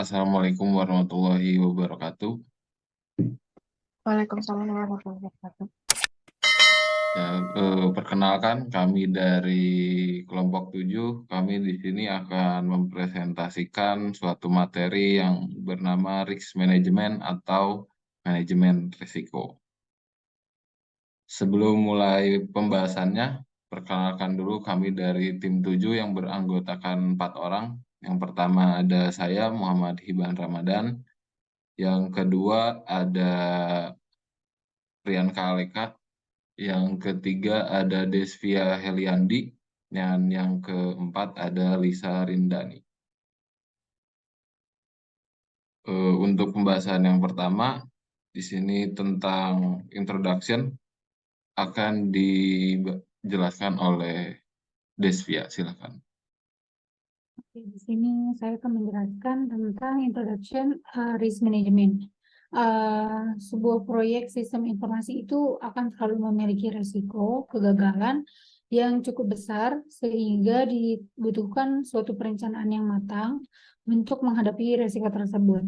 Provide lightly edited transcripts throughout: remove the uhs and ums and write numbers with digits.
Assalamualaikum warahmatullahi wabarakatuh. Waalaikumsalam warahmatullahi wabarakatuh. Ya, perkenalkan kami dari kelompok 7. Kami di sini akan mempresentasikan suatu materi yang bernama risk management atau manajemen risiko. Sebelum mulai pembahasannya, perkenalkan dulu kami dari tim 7 yang beranggotakan 4 orang. Yang pertama ada saya, Muhammad Hiban Ramadan. Yang kedua ada Priyanka Aleka. Yang ketiga ada Desvia Heliandi, dan yang keempat ada Lisa Rindani. Untuk pembahasan yang pertama, di sini tentang introduction akan dijelaskan oleh Desvia, silakan. Oke, di sini saya akan menjelaskan tentang Introduction Risk Management. Sebuah proyek sistem informasi itu akan selalu memiliki risiko kegagalan yang cukup besar sehingga dibutuhkan suatu perencanaan yang matang untuk menghadapi risiko tersebut.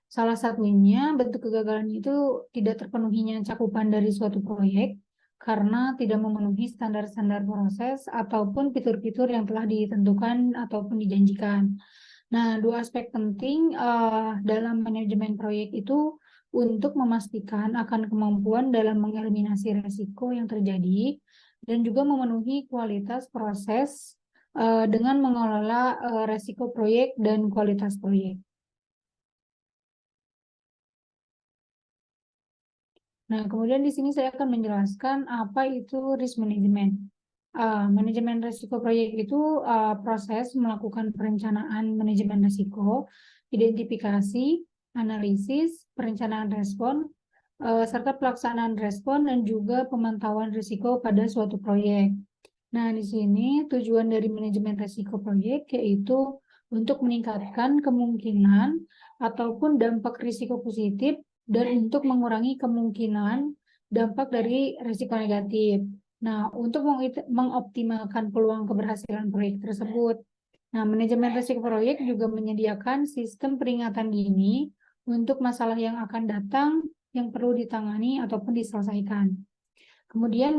Salah satunya bentuk kegagalan itu tidak terpenuhinya cakupan dari suatu proyek karena tidak memenuhi standar-standar proses ataupun fitur-fitur yang telah ditentukan ataupun dijanjikan. Nah, dua aspek penting dalam manajemen proyek itu untuk memastikan akan kemampuan dalam mengeliminasi risiko yang terjadi dan juga memenuhi kualitas proses dengan mengelola risiko proyek dan kualitas proyek. Nah, kemudian di sini saya akan menjelaskan apa itu risk management. Manajemen risiko proyek itu proses melakukan perencanaan manajemen risiko, identifikasi, analisis, perencanaan respon, serta pelaksanaan respon dan juga pemantauan risiko pada suatu proyek. Nah, di sini tujuan dari manajemen risiko proyek yaitu untuk meningkatkan kemungkinan ataupun dampak risiko positif dan untuk mengurangi kemungkinan dampak dari risiko negatif. Nah, untuk mengoptimalkan peluang keberhasilan proyek tersebut. Nah, manajemen risiko proyek juga menyediakan sistem peringatan dini untuk masalah yang akan datang yang perlu ditangani ataupun diselesaikan. Kemudian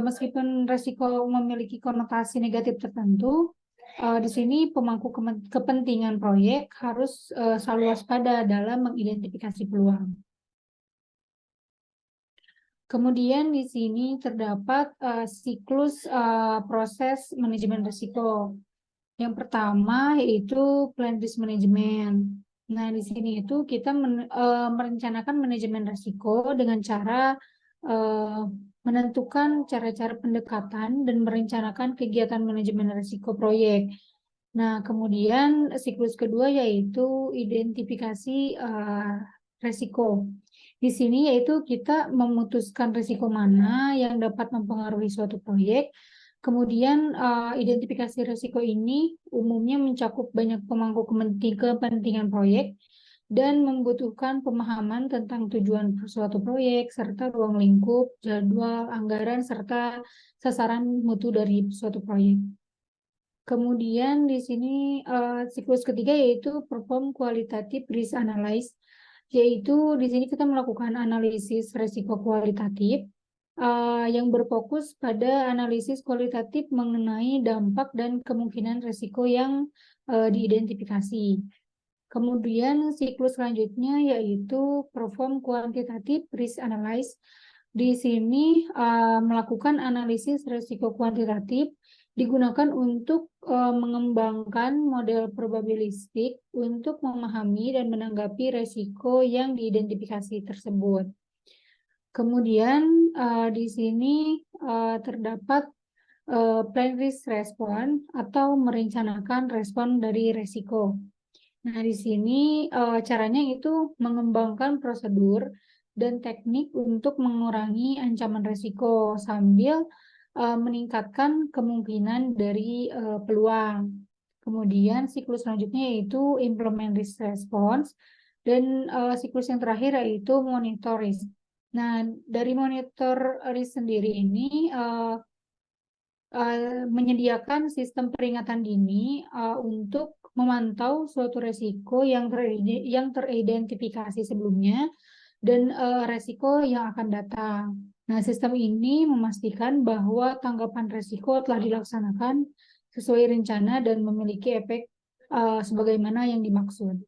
meskipun risiko memiliki konotasi negatif tertentu, di sini pemangku kepentingan proyek harus selalu waspada dalam mengidentifikasi peluang. Kemudian di sini terdapat siklus proses manajemen risiko. Yang pertama yaitu plan risk management. Nah, di sini itu kita merencanakan manajemen risiko dengan cara menentukan cara-cara pendekatan dan merencanakan kegiatan manajemen risiko proyek. Nah, kemudian siklus kedua yaitu identifikasi risiko. Di sini yaitu kita memutuskan risiko mana yang dapat mempengaruhi suatu proyek. Kemudian identifikasi risiko ini umumnya mencakup banyak pemangku kepentingan proyek dan membutuhkan pemahaman tentang tujuan suatu proyek serta ruang lingkup, jadwal, anggaran, serta sasaran mutu dari suatu proyek. Kemudian di sini siklus ketiga yaitu perform qualitative risk analysis, yaitu di sini kita melakukan analisis risiko kualitatif yang berfokus pada analisis kualitatif mengenai dampak dan kemungkinan risiko yang diidentifikasi. Kemudian siklus selanjutnya yaitu perform quantitative risk analysis. Di sini melakukan analisis risiko kuantitatif digunakan untuk mengembangkan model probabilistik untuk memahami dan menanggapi risiko yang diidentifikasi tersebut. Kemudian di sini terdapat plan risk response atau merencanakan respon dari risiko. Nah, di sini caranya itu mengembangkan prosedur dan teknik untuk mengurangi ancaman risiko sambil meningkatkan kemungkinan dari peluang. Kemudian siklus selanjutnya yaitu implement risk response dan siklus yang terakhir yaitu monitor risk. Nah, dari monitor risk sendiri ini menyediakan sistem peringatan dini untuk memantau suatu resiko yang teridentifikasi sebelumnya dan resiko yang akan datang. Nah, sistem ini memastikan bahwa tanggapan resiko telah dilaksanakan sesuai rencana dan memiliki efek sebagaimana yang dimaksud.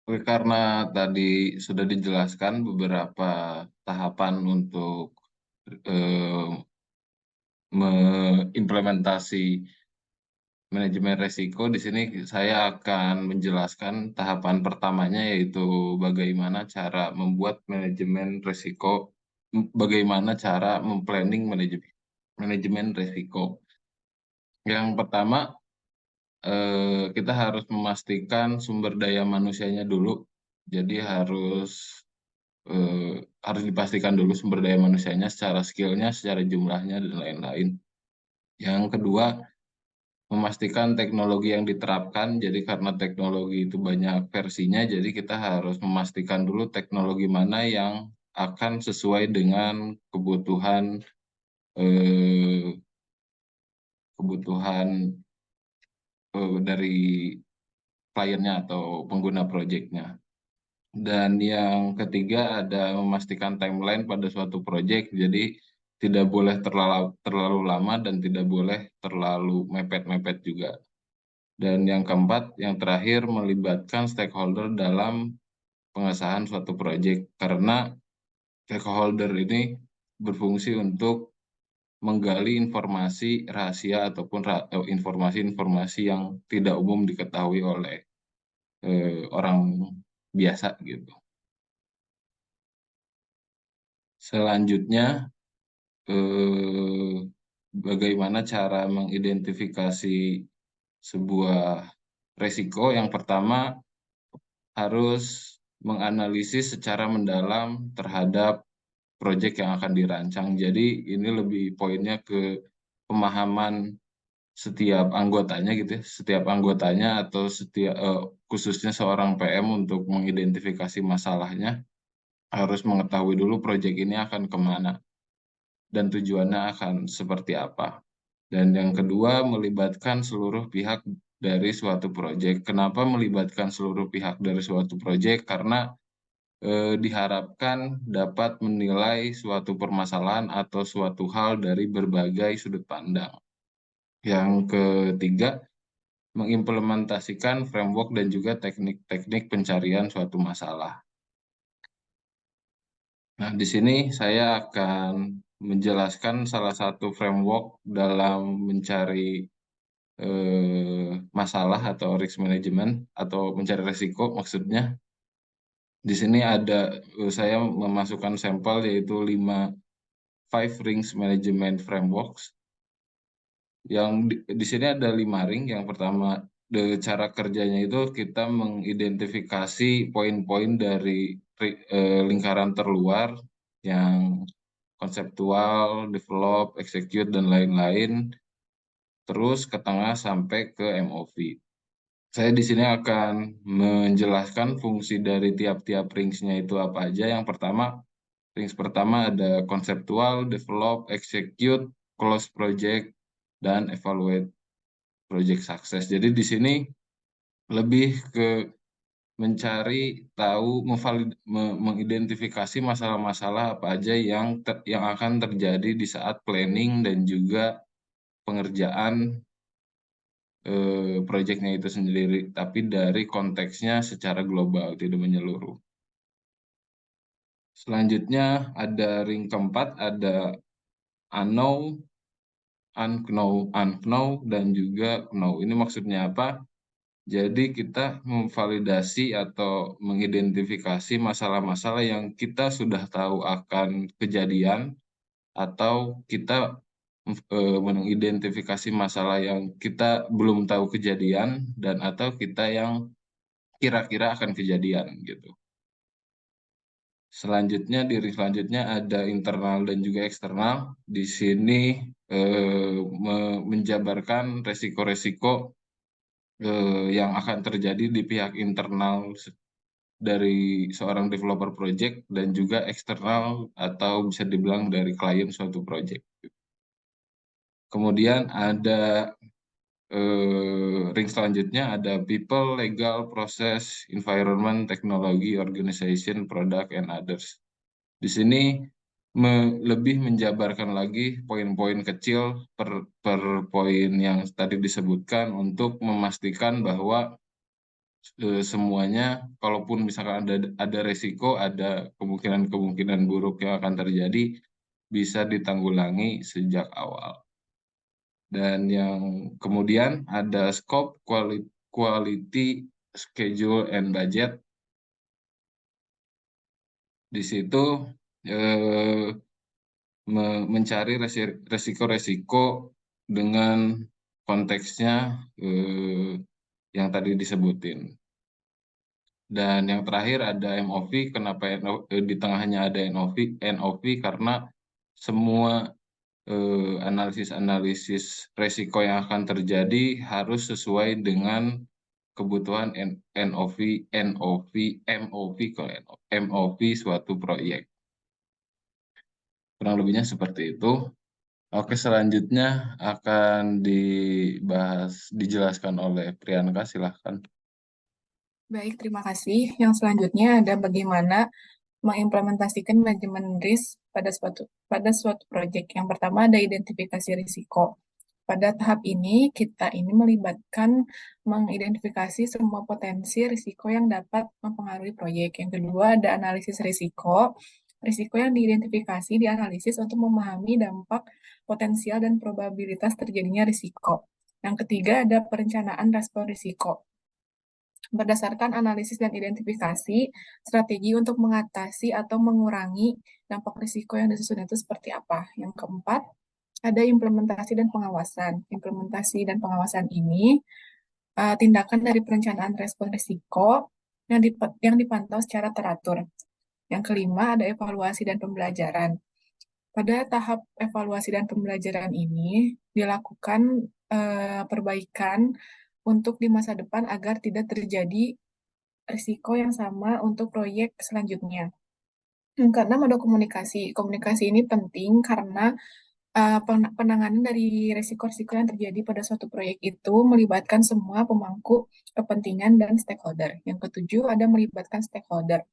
Karena tadi sudah dijelaskan beberapa tahapan untuk eh, mengimplementasi manajemen resiko, di sini saya akan menjelaskan tahapan pertamanya, yaitu bagaimana cara membuat manajemen resiko, bagaimana cara memplanning manajemen resiko. Yang pertama, kita harus memastikan sumber daya manusianya dulu. Jadi eh, harus dipastikan dulu sumber daya manusianya, secara skillnya, secara jumlahnya, dan lain-lain. Yang kedua, memastikan teknologi yang diterapkan. Jadi karena teknologi itu banyak versinya, jadi kita harus memastikan dulu teknologi mana yang akan sesuai dengan kebutuhan eh, kebutuhan dari kliennya atau pengguna proyeknya. Dan yang ketiga ada memastikan timeline pada suatu proyek. Jadi tidak boleh terlalu lama dan tidak boleh terlalu mepet-mepet juga. Dan yang keempat, yang terakhir, melibatkan stakeholder dalam pengesahan suatu proyek. Karena stakeholder ini berfungsi untuk menggali informasi rahasia ataupun informasi-informasi yang tidak umum diketahui oleh orang biasa gitu. Selanjutnya, eh, bagaimana cara mengidentifikasi sebuah resiko. Yang pertama, harus menganalisis secara mendalam terhadap proyek yang akan dirancang. Jadi ini lebih poinnya ke pemahaman setiap anggotanya gitu ya, setiap anggotanya atau khususnya seorang PM untuk mengidentifikasi masalahnya harus mengetahui dulu proyek ini akan kemana dan tujuannya akan seperti apa. Dan yang kedua, melibatkan seluruh pihak dari suatu proyek. Kenapa melibatkan seluruh pihak dari suatu proyek? Karena diharapkan dapat menilai suatu permasalahan atau suatu hal dari berbagai sudut pandang. Yang ketiga, mengimplementasikan framework dan juga teknik-teknik pencarian suatu masalah. Nah, di sini saya akan menjelaskan salah satu framework dalam mencari masalah atau risk management atau mencari resiko maksudnya. Di sini ada saya memasukkan sampel yaitu 5 rings management frameworks. Yang di sini ada 5 ring. Yang pertama, cara kerjanya itu kita mengidentifikasi poin-poin dari lingkaran terluar yang konseptual, develop, execute, dan lain-lain, terus ke tengah sampai ke MOV. Saya di sini akan menjelaskan fungsi dari tiap-tiap ringsnya itu apa aja. Yang pertama, rings pertama ada konseptual, develop, execute, close project, dan evaluate project success. Jadi di sini lebih ke mencari tahu, mengidentifikasi masalah-masalah apa aja yang akan terjadi di saat planning dan juga pengerjaan proyeknya itu sendiri, tapi dari konteksnya secara global, tidak menyeluruh. Selanjutnya ada ring keempat, ada unknown, unknown, dan juga know. Ini maksudnya apa? Jadi kita memvalidasi atau mengidentifikasi masalah-masalah yang kita sudah tahu akan kejadian, atau kita mengidentifikasi masalah yang kita belum tahu kejadian, dan atau kita yang kira-kira akan kejadian gitu. Selanjutnya, selanjutnya ada internal dan juga eksternal. Di sini menjabarkan resiko-resiko yang akan terjadi di pihak internal dari seorang developer project dan juga eksternal atau bisa dibilang dari klien suatu project. Kemudian ada ring selanjutnya ada people, legal, process, environment, teknologi, organization, product, and others. Di sini lebih menjabarkan lagi poin-poin kecil per poin yang tadi disebutkan untuk memastikan bahwa semuanya, kalaupun misalkan ada resiko, ada kemungkinan-kemungkinan buruk yang akan terjadi, bisa ditanggulangi sejak awal. Dan yang kemudian ada scope, quality, schedule, and budget. Di situ eh, mencari resiko-resiko dengan konteksnya yang tadi disebutin. Dan yang terakhir ada MOV. Kenapa di tengahnya ada NOV karena semua analisis-analisis resiko yang akan terjadi harus sesuai dengan kebutuhan MOV suatu proyek. Kurang lebihnya seperti itu. Oke, selanjutnya akan dijelaskan oleh Priyanka, silahkan. Baik, terima kasih. Yang selanjutnya ada bagaimana mengimplementasikan manajemen risk pada suatu proyek. Yang pertama ada identifikasi risiko. Pada tahap ini, kita ini melibatkan mengidentifikasi semua potensi risiko yang dapat mempengaruhi proyek. Yang kedua ada analisis risiko. Risiko yang diidentifikasi dianalisis untuk memahami dampak potensial dan probabilitas terjadinya risiko. Yang ketiga ada perencanaan respon risiko. Berdasarkan analisis dan identifikasi, strategi untuk mengatasi atau mengurangi dampak risiko yang disusun itu seperti apa. Yang keempat, ada implementasi dan pengawasan. Implementasi dan pengawasan ini tindakan dari perencanaan respon risiko yang dipantau secara teratur. Yang kelima, ada evaluasi dan pembelajaran. Pada tahap evaluasi dan pembelajaran ini dilakukan perbaikan untuk di masa depan agar tidak terjadi risiko yang sama untuk proyek selanjutnya. Yang keenam ada komunikasi. Komunikasi ini penting karena penanganan dari risiko-risiko yang terjadi pada suatu proyek itu melibatkan semua pemangku kepentingan dan stakeholder. Yang ketujuh ada melibatkan stakeholder.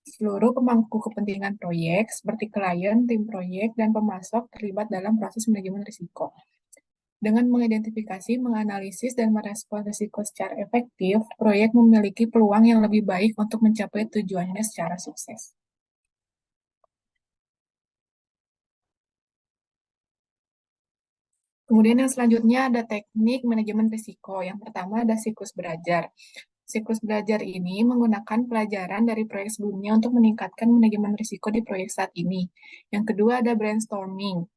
Seluruh pemangku kepentingan proyek seperti klien, tim proyek, dan pemasok terlibat dalam proses manajemen risiko. Dengan mengidentifikasi, menganalisis, dan merespons risiko secara efektif, proyek memiliki peluang yang lebih baik untuk mencapai tujuannya secara sukses. Kemudian yang selanjutnya ada teknik manajemen risiko. Yang pertama ada siklus belajar. Siklus belajar ini menggunakan pelajaran dari proyek sebelumnya untuk meningkatkan manajemen risiko di proyek saat ini. Yang kedua ada brainstorming.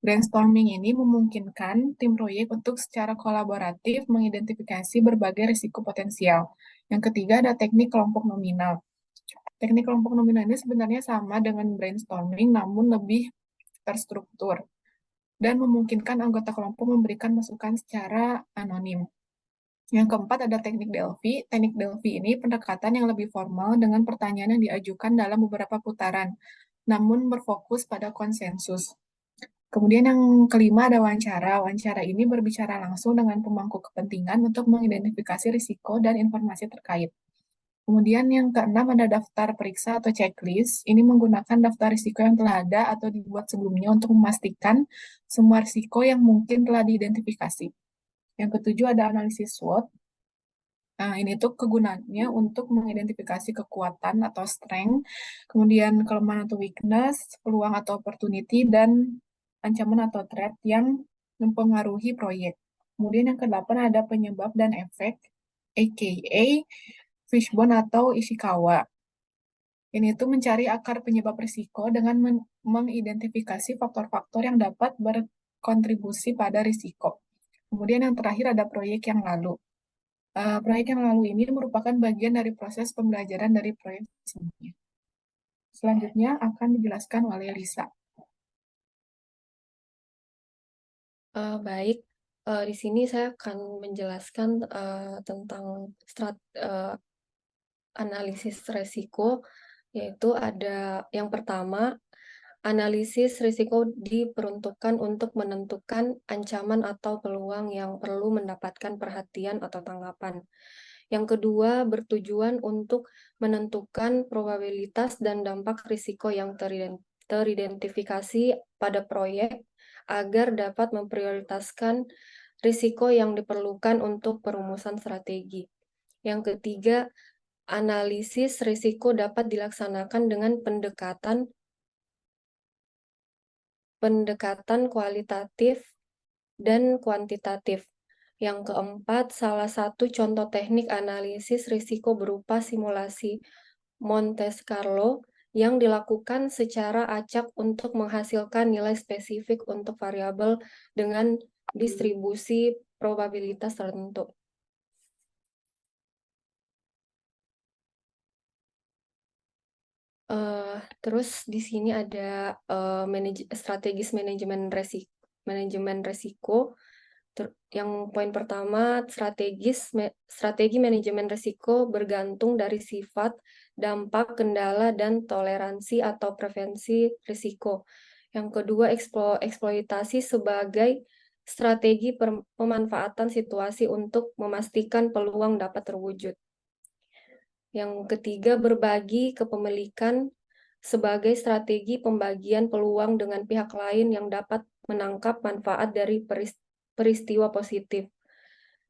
Brainstorming ini memungkinkan tim proyek untuk secara kolaboratif mengidentifikasi berbagai risiko potensial. Yang ketiga ada teknik kelompok nominal. Teknik kelompok nominal ini sebenarnya sama dengan brainstorming namun lebih terstruktur dan memungkinkan anggota kelompok memberikan masukan secara anonim. Yang keempat ada teknik Delphi. Teknik Delphi ini pendekatan yang lebih formal dengan pertanyaan yang diajukan dalam beberapa putaran, namun berfokus pada konsensus. Kemudian yang kelima ada wawancara. Wawancara ini berbicara langsung dengan pemangku kepentingan untuk mengidentifikasi risiko dan informasi terkait. Kemudian yang keenam ada daftar periksa atau checklist. Ini menggunakan daftar risiko yang telah ada atau dibuat sebelumnya untuk memastikan semua risiko yang mungkin telah diidentifikasi. Yang ketujuh ada analisis SWOT. Nah, ini tuh kegunaannya untuk mengidentifikasi kekuatan atau strength, kemudian kelemahan atau weakness, peluang atau opportunity, dan ancaman atau threat yang mempengaruhi proyek. Kemudian yang kedelapan ada penyebab dan efek, aka Fishbone atau Ishikawa. Ini tuh mencari akar penyebab risiko dengan mengidentifikasi faktor-faktor yang dapat berkontribusi pada risiko. Kemudian yang terakhir ada proyek yang lalu. Proyek yang lalu ini merupakan bagian dari proses pembelajaran dari proyek sebelumnya. Selanjutnya akan dijelaskan oleh Lisa. Baik, Di sini saya akan menjelaskan tentang analisis resiko, yaitu ada yang pertama, analisis risiko diperuntukkan untuk menentukan ancaman atau peluang yang perlu mendapatkan perhatian atau tanggapan. Yang kedua, bertujuan untuk menentukan probabilitas dan dampak risiko yang teridentifikasi pada proyek agar dapat memprioritaskan risiko yang diperlukan untuk perumusan strategi. Yang ketiga, analisis risiko dapat dilaksanakan dengan pendekatan kualitatif dan kuantitatif. Yang keempat, salah satu contoh teknik analisis risiko berupa simulasi Monte Carlo yang dilakukan secara acak untuk menghasilkan nilai spesifik untuk variabel dengan distribusi probabilitas tertentu. Terus di sini ada strategis manajemen resiko. Yang poin pertama, strategi manajemen risiko bergantung dari sifat, dampak, kendala, dan toleransi atau prevensi risiko. Yang kedua, eksploitasi sebagai strategi pemanfaatan situasi untuk memastikan peluang dapat terwujud. Yang ketiga, berbagi kepemilikan sebagai strategi pembagian peluang dengan pihak lain yang dapat menangkap manfaat dari peristiwa positif.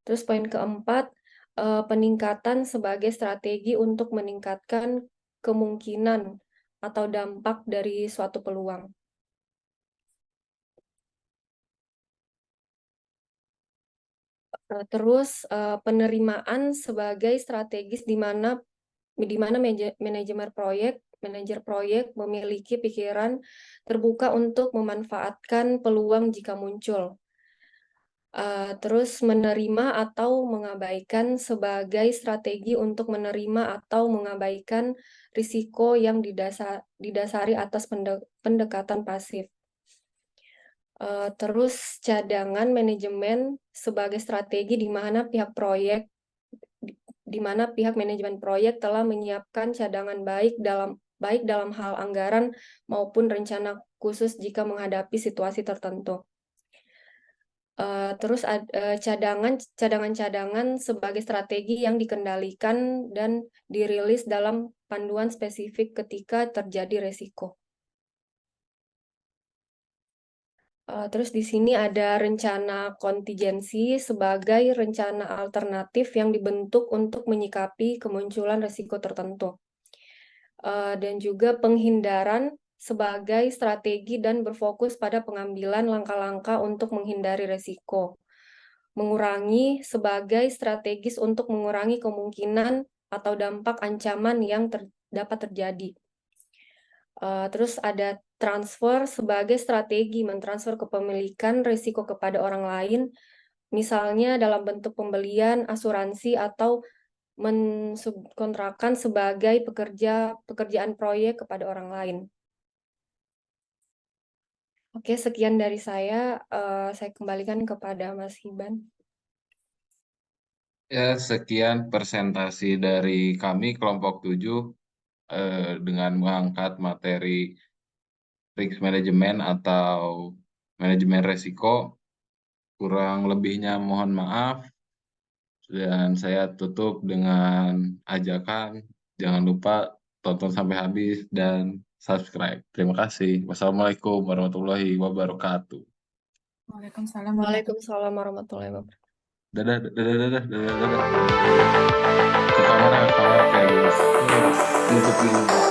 Terus poin keempat, peningkatan sebagai strategi untuk meningkatkan kemungkinan atau dampak dari suatu peluang. Terus penerimaan sebagai strategis di mana manajer proyek memiliki pikiran terbuka untuk memanfaatkan peluang jika muncul. Terus menerima atau mengabaikan sebagai strategi untuk menerima atau mengabaikan risiko yang didasari atas pendekatan pasif. Terus cadangan manajemen sebagai strategi di mana pihak manajemen proyek telah menyiapkan cadangan baik dalam hal anggaran maupun rencana khusus jika menghadapi situasi tertentu. Terus cadangan-cadangan sebagai strategi yang dikendalikan dan dirilis dalam panduan spesifik ketika terjadi resiko. Terus di sini ada rencana kontingensi sebagai rencana alternatif yang dibentuk untuk menyikapi kemunculan risiko tertentu. Dan juga penghindaran sebagai strategi dan berfokus pada pengambilan langkah-langkah untuk menghindari risiko. Mengurangi sebagai strategis untuk mengurangi kemungkinan atau dampak ancaman yang dapat terjadi. Terus ada transfer sebagai strategi mentransfer kepemilikan risiko kepada orang lain, misalnya dalam bentuk pembelian, asuransi, atau mensubkontrakkan sebagai pekerjaan proyek kepada orang lain. Oke, sekian dari saya kembalikan kepada Mas Hiban. Ya, sekian presentasi dari kami kelompok 7 dengan mengangkat materi risk management atau manajemen resiko. Kurang lebihnya mohon maaf. Dan saya tutup dengan ajakan, jangan lupa tonton sampai habis dan subscribe. Terima kasih. Wassalamualaikum warahmatullahi wabarakatuh. Waalaikumsalam. Waalaikumsalam warahmatullahi wabarakatuh. Dadah, dadah, dadah, dadah, dadah. Ke kamera kayak gitu. Tutup dulu.